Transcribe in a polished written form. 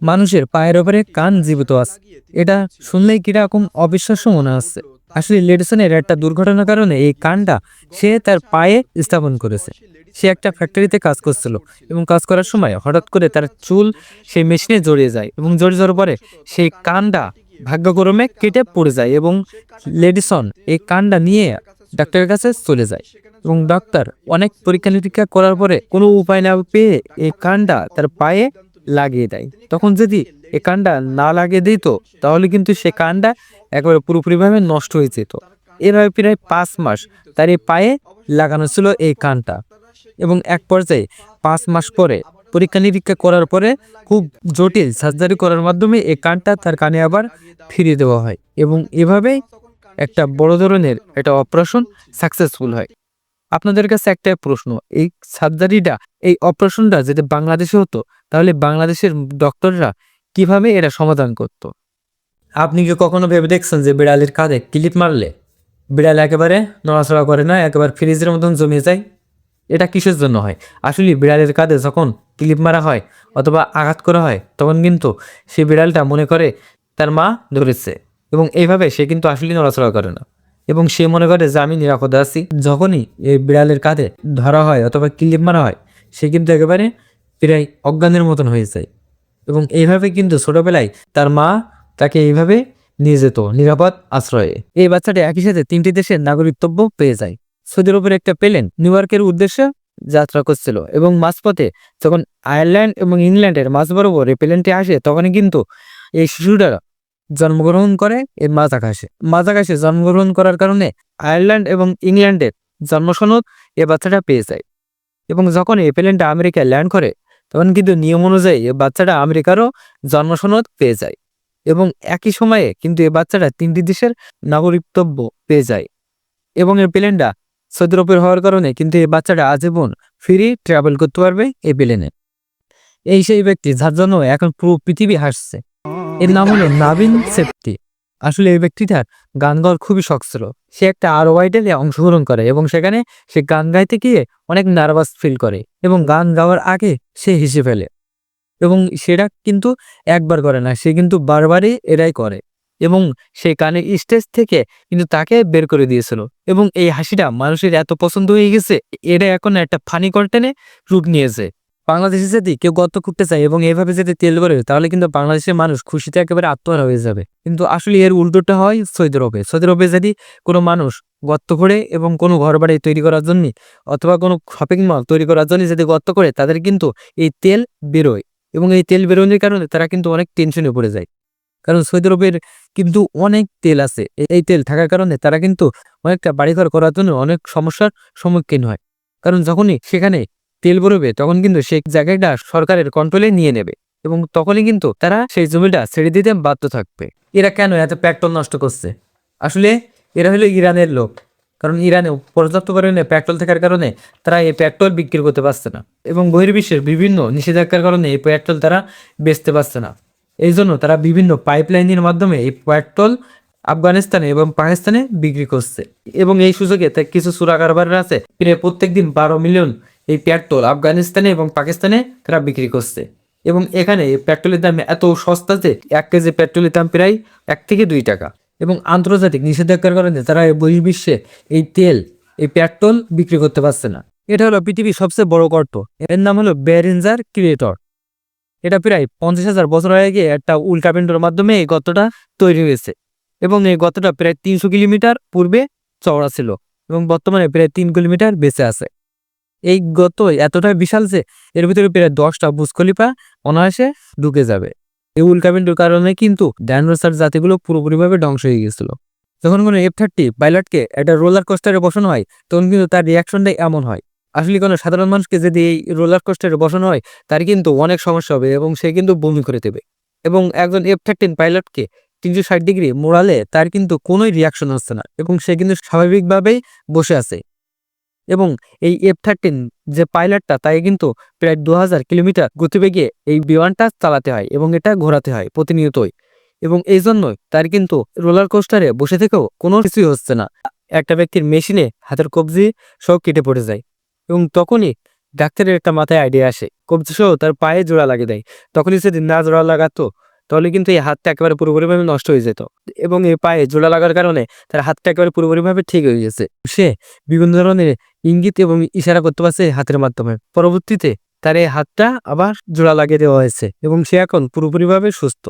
মানুষের পায়ের ওপরে কান জীবিত আছে। এটা শুনলেই কিরকম অবিশ্বাস্য মনে হচ্ছে। আসলে লেডিসনের একটা দুর্ঘটনার কারণে এই কানটা সে তার পায়ে স্থাপন করেছে। সে একটা ফ্যাক্টরিতে কাজ করছিল এবং কাজ করার সময় হঠাৎ করে তার চুল সেই মেশিনে জড়িয়ে যায় এবং জড়িয়ে যাওয়ার পরে সেই কানটা ভাগ্যক্রমে কেটে পড়ে যায় এবং লেডিসন এই কানটা নিয়ে ডাক্তারের কাছে চলে যায় এবং ডাক্তার অনেক পরীক্ষা নিরীক্ষা করার পরে কোনো উপায় না পেয়ে এই কানটা তার পায়ে লাগিয়ে দেয়। তখন যদি এই কানটা না লাগিয়ে দিত তাহলে কিন্তু সে কানটা একেবারে পুরোপুরিভাবে নষ্ট হয়ে যেত। এভাবে প্রায় 5 মাস তার এই পায়ে লাগানো ছিল এই কানটা এবং এক পর্যায়ে 5 মাস পরে পরীক্ষা নিরীক্ষা করার পরে খুব জটিল সার্জারি করার মাধ্যমে এই কানটা তার কানে আবার ফিরিয়ে দেওয়া হয় এবং এভাবেই একটা বড় ধরনের একটা অপারেশন সাকসেসফুল হয়। আপনাদের কাছে একটা প্রশ্ন, এই সার্জারিটা এই অপারেশনটা যদি বাংলাদেশে হতো তাহলে বাংলাদেশের ডক্টররা কিভাবে এটা সমাধান করত? আপনি কি কখনো ভেবে দেখছেন যে বিড়ালের কাঁধে ক্লিপ মারলে বিড়াল একেবারে নড়াচড়া করে না, একেবারে ফ্রিজের মতন জমে যায়? এটা কিসের জন্য হয়? আসলে বিড়ালের কাঁধে যখন ক্লিপ মারা হয় অথবা আঘাত করা হয় তখন কিন্তু সেই বিড়ালটা মনে করে তার মা ধরেছে এবং এইভাবে সে কিন্তু আসলে নড়াচড়া করে না এবং সে মনে করে যে আমি নিরাপদে আছি। যখনই এই বিড়ালের কাঁধে ধরা হয় অথবা ক্লিপ মারা হয় সে কিন্তু একেবারে প্রায় অজ্ঞানের মতন হয়ে যায় এবং এইভাবে কিন্তু ছোটবেলায় তার মা তাকে এইভাবে নিয়ে যেত নিরাপদ আশ্রয়ে। এই বাচ্চাটি একই সাথে 3টি দেশের নাগরিকত্ব পেয়ে যায়। সৌদি আরবের একটা প্লেন নিউ ইয়র্কের উদ্দেশ্যে যাত্রা করছিল এবং মাঝপথে যখন আয়ারল্যান্ড এবং ইংল্যান্ডের মাঝ বরাবর এই প্লেনটি আসে তখনই কিন্তু এই শিশুটা জন্মগ্রহণ করে এই মাঝাকাশে জন্মগ্রহণ করার কারণে আয়ারল্যান্ড এবং ইংল্যান্ডের জন্মসনদ এ বাচ্চাটা পেয়ে যায় এবং যখন এই প্লেনটা আমেরিকায় ল্যান্ড করে তখন কিন্তু নিয়ম অনুযায়ী এ বাচ্চাটা আমেরিকারও জন্মসনদ পেয়ে যায় এবং একই সময়ে কিন্তু এই বাচ্চাটা 3টি দেশের নাগরিকত্ব পেয়ে যায় এবং এই প্লেনটা সৌদি আরবের হওয়ার কারণে কিন্তু এই বাচ্চাটা আজীবন ফ্রি ট্রাভেল করতে পারবে এই প্লেনে। এই সেই ব্যক্তি যার জন্য এখন পুরো পৃথিবী হাসছে। এর নাম হলো নাবিন সেপ্তি। আসলে এই ব্যক্তিটার গান গাওয়ার খুবই শখ ছিল। সে একটা আরো আইডলে অংশগ্রহণ করে এবং সেখানে সে গান গাইতে গিয়ে অনেক নার্ভাস ফিল করে এবং গান গাওয়ার আগে সে হেসে ফেলে এবং সেটা কিন্তু একবার করে না, সে কিন্তু বারবারই এরাই করে এবং সে গানের স্টেজ থেকে কিন্তু তাকে বের করে দিয়েছিল এবং এই হাসিটা মানুষের এত পছন্দ হয়ে গেছে এটা এখন একটা ফানি কন্টেন্টে রূপ নিয়েছে। বাংলাদেশে যদি কেউ গর্ত খুঁড়তে চায় এবং এইভাবে যদি তেল করে তাহলে কিন্তু বাংলাদেশের মানুষ খুশিতে একেবারে আত্মহারা হয়ে যাবে, কিন্তু আসলে এর উল্টোটা হয় সৌদি আরবে। সৌদি আরবে যদি কোনো মানুষ গর্ত করে এবং কোনো ঘর বাড়ি তৈরি করার জন্য অথবা কোনো শপিং মল তৈরি করার জন্য যদি গর্ত করে তাদের কিন্তু এই তেল বেরোয় এবং এই তেল বেরোনোর কারণে তারা কিন্তু অনেক টেনশনে পড়ে যায়, কারণ সৌদি আরবের কিন্তু অনেক তেল আছে। এই তেল থাকার কারণে তারা কিন্তু অনেকটা বাড়িঘর করার জন্য অনেক সমস্যার সম্মুখীন হয়, কারণ যখনই সেখানে তেল বেরোবে তখন কিন্তু সেই জায়গাটা সরকারের কন্ট্রোলে নিয়ে নেবে এবং তখনই কিন্তু তারা সেই জমিটা ছেড়ে দিতে বাধ্য থাকবে। এরা কেন এত পেট্রোল নষ্ট করছে? আসলে এরা হলো ইরানের লোক, কারণ ইরানে পর্যাপ্ত পরিমাণে পেট্রোল থাকার কারণে তারা এই পেট্রোল বিক্রি করতে পারছে না এবং বহির্বিশ্বের বিভিন্ন নিষেধাজ্ঞার কারণে এই পেট্রোল তারা বেচতে পারছে না। এই জন্য তারা বিভিন্ন পাইপলাইনের মাধ্যমে এই পেট্রোল আফগানিস্তানে এবং পাকিস্তানে বিক্রি করছে এবং এই সুযোগে কিছু চোরা কারবাররা আছে প্রায় প্রত্যেকদিন 12 মিলিয়ন এই পেট্রোল আফগানিস্তানে এবং পাকিস্তানে তারা বিক্রি করছে এবং এখানে এই পেট্রোলের দাম এত সস্তা যে 1 কেজি পেট্রোলের দাম প্রায় 1 থেকে 2 টাকা এবং আন্তর্জাতিক নিষেধাজ্ঞার কারণে তারা বহির্বিশ্বে এই তেল এই পেট্রোল বিক্রি করতে পারছে না। এটা হলো পৃথিবীর সবচেয়ে বড় গর্ত, এর নাম হলো বেরিঞ্জার ক্রিয়েটর। এটা প্রায় 50,000 বছর আগে একটা উল্কাপিণ্ডের মাধ্যমে এই গর্তটা তৈরি হয়েছে এবং এই গর্তটা প্রায় 300 কিলোমিটার পূর্বে চওড়া ছিল এবং বর্তমানে প্রায় 3 কিলোমিটার বেঁচে আছে। এই গর্ত এতটাই বিশাল যে এর ভিতরে প্রায় 10টা বুর্জ খলিফা অনায়াসে ঢুকে যাবে। এই উল্কাপিণ্ডের কারণে কিন্তু ডাইনোসর জাতিগুলো পুরোপুরিভাবে ধ্বংস হয়ে গেছিল। যখন কোনো F-30 পাইলটকে একটা রোলার কোস্টারে বসানো হয় তখন কিন্তু তার রিয়াকশনটাই এমন হয়। আসলে কোনো সাধারণ মানুষকে যদি এই রোলার কোস্টারে বসানো হয় তার কিন্তু অনেক সমস্যা হবে এবং সে কিন্তু বমি করে দেবে এবং একজন F-13 পাইলটকে 360 ডিগ্রি মোড়ালে তার কিন্তু কোনোই রিয়াকশন হচ্ছে না এবং সে কিন্তু স্বাভাবিকভাবেই বসে আছে এবং এই F-13 যে পাইলটটা তাকে কিন্তু প্রায় 2000 কিলোমিটার গতিবেগে এই বিমানটা চালাতে হয় এবং এটা ঘোরাতে হয় প্রতিনিয়তই এবং এই জন্যই তার কিন্তু রোলার কোস্টারে বসে থেকেও কোনো কিছুই হচ্ছে না। একটা ব্যক্তির মেশিনে হাতের কবজি সব কেটে পড়ে যায় এবং তখনই ডাক্তারের একটা মাথায় আইডিয়া আসে, কবজি সহ তার পায়ে জোড়া লাগিয়ে দেয়। তখনই যদি না জোড়া লাগাতো তাহলে কিন্তু এই হাতটা একেবারে পুরোপুরিভাবে নষ্ট হয়ে যেত, এবং এই পায়ে জোড়া লাগার কারণে তার হাতটা একেবারে পুরোপুরিভাবে ঠিক হয়ে গেছে। সে বিভিন্ন ধরনের ইঙ্গিত এবং ইশারা করতে পারছে এই হাতের মাধ্যমে। পরবর্তীতে তার এই হাতটা আবার জোড়া লাগিয়ে দেওয়া হয়েছে এবং সে এখন পুরোপুরিভাবে সুস্থ।